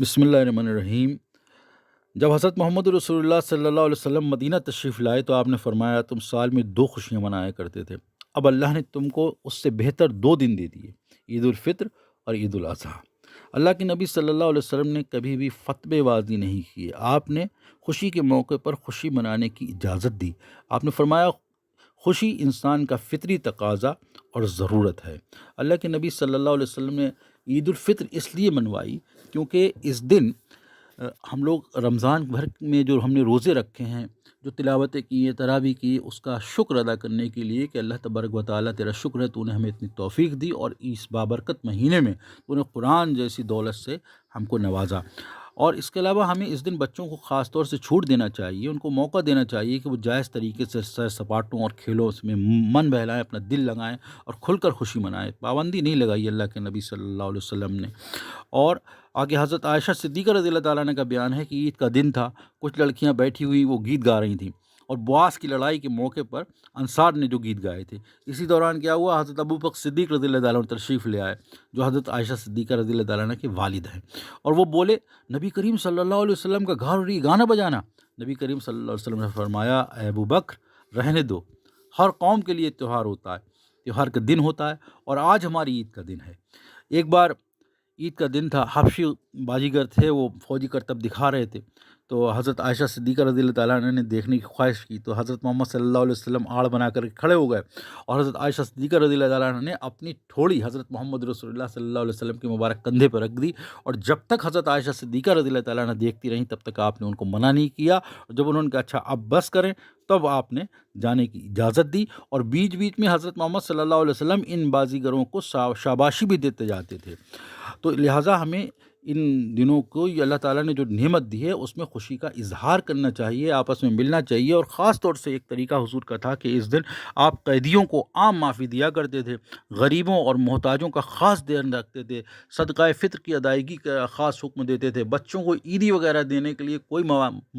بسم اللہ الرحمن الرحیم۔ جب حضرت محمد رسول اللہ صلی اللہ علیہ وسلم مدینہ تشریف لائے تو آپ نے فرمایا تم سال میں 2 خوشیاں منایا کرتے تھے، اب اللہ نے تم کو اس سے بہتر 2 دن دے دیے، عید الفطر اور عید الاضحیٰ۔ اللہ کے نبی صلی اللہ علیہ وسلم نے کبھی بھی فتوے بازی نہیں کی، آپ نے خوشی کے موقع پر خوشی منانے کی اجازت دی۔ آپ نے فرمایا خوشی انسان کا فطری تقاضا اور ضرورت ہے۔ اللہ کے نبی صلی اللہ علیہ وسلم نے عید الفطر اس لیے منوائی کیونکہ اس دن ہم لوگ رمضان بھر میں جو ہم نے روزے رکھے ہیں، جو تلاوتیں کی ہیں، تراویح کی، اس کا شکر ادا کرنے کے لیے کہ اللہ تبارک و تعالیٰ تیرا شکر ہے تو نے ہمیں اتنی توفیق دی اور اس بابرکت مہینے میں تو نے قرآن جیسی دولت سے ہم کو نوازا۔ اور اس کے علاوہ ہمیں اس دن بچوں کو خاص طور سے چھوٹ دینا چاہیے، ان کو موقع دینا چاہیے کہ وہ جائز طریقے سے سیر سپاٹوں اور کھیلوں میں من بہلائیں، اپنا دل لگائیں اور کھل کر خوشی منائیں۔ پابندی نہیں لگائی اللہ کے نبی صلی اللہ علیہ وسلم نے۔ اور آگے حضرت عائشہ صدیقہ رضی اللہ تعالیٰ عنہ کا بیان ہے کہ عید کا دن تھا، کچھ لڑکیاں بیٹھی ہوئی وہ گیت گا رہی تھیں اور بواس کی لڑائی کے موقع پر انصار نے جو گیت گائے تھے، اسی دوران کیا ہوا، حضرت ابوبکر صدیق رضی اللہ تعالیٰ عنہ تشریف لے آئے جو حضرت عائشہ صدیقہ رضی اللہ تعالیٰ عنہ کے والد ہیں، اور وہ بولے نبی کریم صلی اللہ علیہ وسلم کا گھر اور یہ گانا بجانا۔ نبی کریم صلی اللہ علیہ وسلم نے فرمایا اے ابوبکر رہنے دو، ہر قوم کے لیے تہوار ہوتا ہے، تہوار کا دن ہوتا ہے، اور آج ہماری عید کا دن ہے۔ ایک بار عید کا دن تھا، حبشی باجیگر تھے، وہ فوجی کرتب دکھا رہے تھے، تو حضرت عائشہ صدیقہ رضی اللہ تعالیٰ عنہ نے دیکھنے کی خواہش کی تو حضرت محمد صلی اللہ علیہ وسلم آڑ بنا کر کھڑے ہو گئے، اور حضرت عائشہ صدیقہ رضی اللہ تعالیٰ عنہ نے اپنی ٹھوڑی حضرت محمد رسول اللہ صلی اللہ علیہ وسلم کے مبارک کندھے پر رکھ دی، اور جب تک حضرت عائشہ صدیقہ رضی اللہ تعالیٰ عنہ دیکھتی رہیں تب تک آپ نے ان کو منع نہیں کیا، اور جب انہوں نے کہا اچھا اب بس کریں تب آپ نے جانے کی اجازت دی، اور بیچ بیچ میں حضرت محمد صلی اللہ علیہ وسلم ان بازیگروں کو شاباشی بھی دیتے جاتے تھے۔ تو لہٰذا ہمیں ان دنوں کو یہ اللہ تعالیٰ نے جو نعمت دی ہے اس میں خوشی کا اظہار کرنا چاہیے، آپس میں ملنا چاہیے، اور خاص طور سے ایک طریقہ حضور کا تھا کہ اس دن آپ قیدیوں کو عام معافی دیا کرتے تھے، غریبوں اور محتاجوں کا خاص دھیان رکھتے تھے، صدقہ فطر کی ادائیگی کا خاص حکم دیتے تھے، بچوں کو عیدی وغیرہ دینے کے لیے کوئی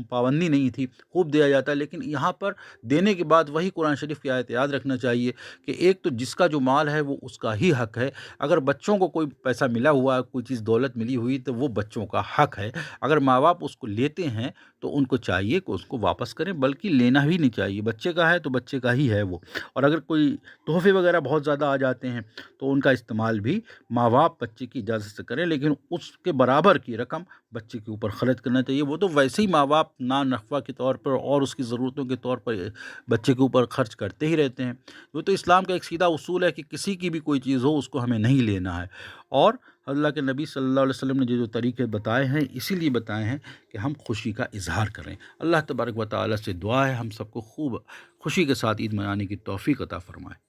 پابندی نہیں تھی، خوب دیا جاتا، لیکن یہاں پر دینے کے بعد وہی قرآن شریف کی آیت یاد رکھنا چاہیے کہ ایک تو جس کا جو مال ہے وہ اس کا ہی حق ہے، اگر بچوں کو کوئی پیسہ ملا ہوا ہے، کوئی چیز دولت ملی ہوئی تو وہ بچوں کا حق ہے، اگر ماں باپ اس کو لیتے ہیں تو ان کو چاہیے کہ اس کو واپس کریں، بلکہ لینا بھی نہیں چاہیے، بچے کا ہے تو بچے کا ہی ہے وہ، اور اگر کوئی تحفے وغیرہ بہت زیادہ آ جاتے ہیں تو ان کا استعمال بھی ماں باپ بچے کی اجازت سے کریں، لیکن اس کے برابر کی رقم بچے کے اوپر خرچ کرنا چاہیے۔ وہ تو ویسے ہی ماں باپ نفع کے طور پر اور اس کی ضرورتوں کے طور پر بچے کے اوپر خرچ کرتے ہی رہتے ہیں۔ وہ تو اسلام کا ایک سیدھا اصول ہے کہ کسی کی بھی کوئی چیز ہو اس کو ہمیں نہیں لینا ہے، اور اللہ کے نبی صلی اللہ علیہ وسلم نے جو طریقے بتائے ہیں اسی لیے بتائے ہیں کہ ہم خوشی کا اظہار کریں۔ اللہ تبارک و تعالیٰ سے دعا ہے ہم سب کو خوب خوشی کے ساتھ عید منانے کی توفیق عطا فرمائے۔